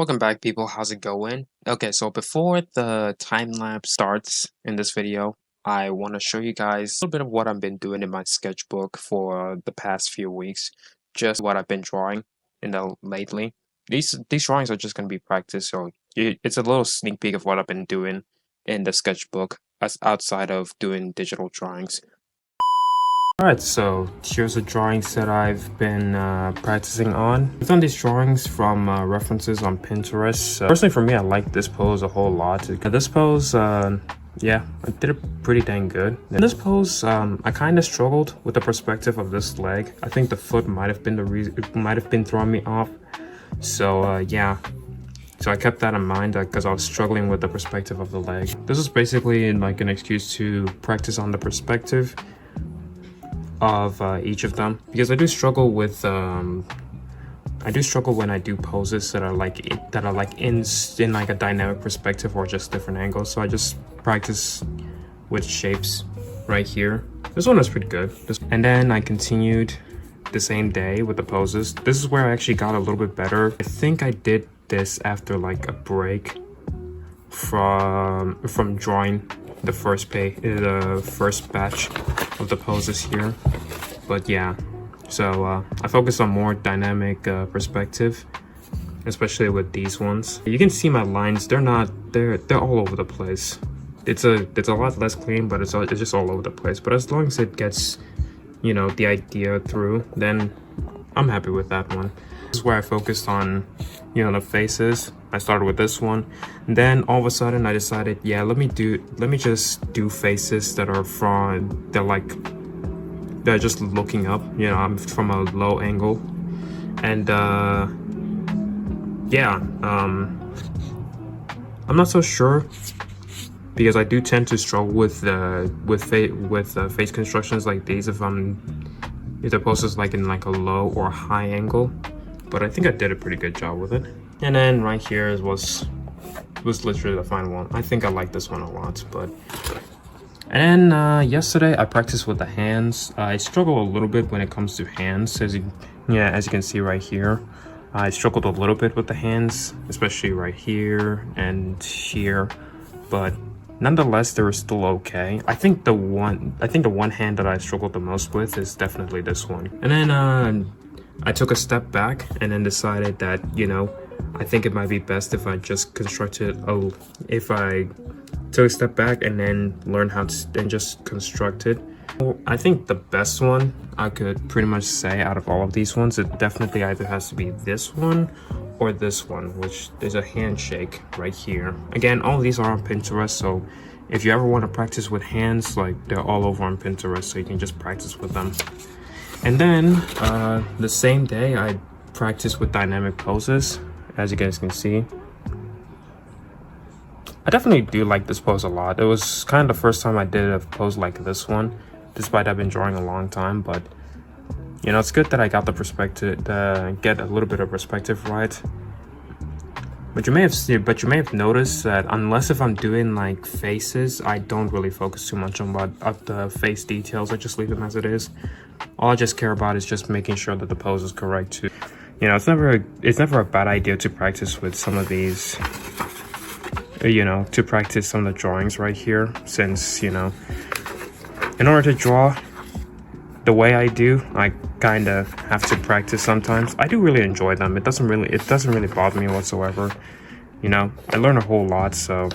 Welcome back, people. How's it going? Okay, so before the time lapse starts in this video, I want to show you guys a little bit of what I've been doing in my sketchbook for the past few weeks. Just what I've been drawing lately. These drawings are just gonna be practice, so it's a little sneak peek of what I've been doing in the sketchbook as outside of doing digital drawings. Alright, so here's the drawings that I've been practicing on. I've done these drawings from references on Pinterest. Personally for me, I like this pose a whole lot. This pose, yeah, I did it pretty dang good. In this pose, I kind of struggled with the perspective of this leg. I think the foot might have been the reason, it might have been throwing me off. So yeah. So I kept that in mind because I was struggling with the perspective of the leg. This is basically like an excuse to practice on the perspective of each of them, because I do struggle with when I do poses that are like in like a dynamic perspective or just different angles. So I just practice with shapes right here. This one was pretty good. And then I continued the same day with the poses. This is where I actually got a little bit better. I think I did this after like a break from drawing the first batch of the poses here. But yeah, so I focus on more dynamic perspective, especially with these ones. You can see my lines, they're all over the place. It's a lot less clean, but it's just all over the place. But as long as it gets, you know, the idea through, then I'm happy with that one. This is where I focused on, you know, the faces. I started with this one, and then all of a sudden I decided, yeah, let me just do faces that are they're just looking up, you know, I'm from a low angle. And yeah, I'm not so sure, because I do tend to struggle with face constructions like these if the pose is like in like a low or high angle. But I think I did a pretty good job with it. And then right here was literally the final one. I think I like this one a lot. And then yesterday I practiced with the hands. I struggle a little bit when it comes to hands, as you can see right here. I struggled a little bit with the hands, especially right here and here, but nonetheless they were still okay. I think the one hand that I struggled the most with is definitely this one. And then I took a step back and then decided that, you know, I think it might be best if I just if I took a step back and then learn how to just construct it. I think the best one I could pretty much say out of all of these ones, it definitely either has to be this one or this one, which there's a handshake right here. Again, all of these are on Pinterest, so if you ever want to practice with hands, like, they're all over on Pinterest, so you can just practice with them. And then the same day I practiced with dynamic poses, as you guys can see. I definitely do like this pose a lot. It was kind of the first time I did a pose like this one, despite I've been drawing a long time. But you know, it's good that I got the perspective, get a little bit of perspective right. But you may have noticed that unless if I'm doing like faces, I don't really focus too much on the face details. I just leave them as it is. All I just care about is just making sure that the pose is correct too. You know, it's never a bad idea to practice with some of these, you know, to practice some of the drawings right here, since, you know, in order to draw the way I do, I kind of have to practice sometimes. I do really enjoy them. It doesn't really bother me whatsoever. You know, I learn a whole lot, so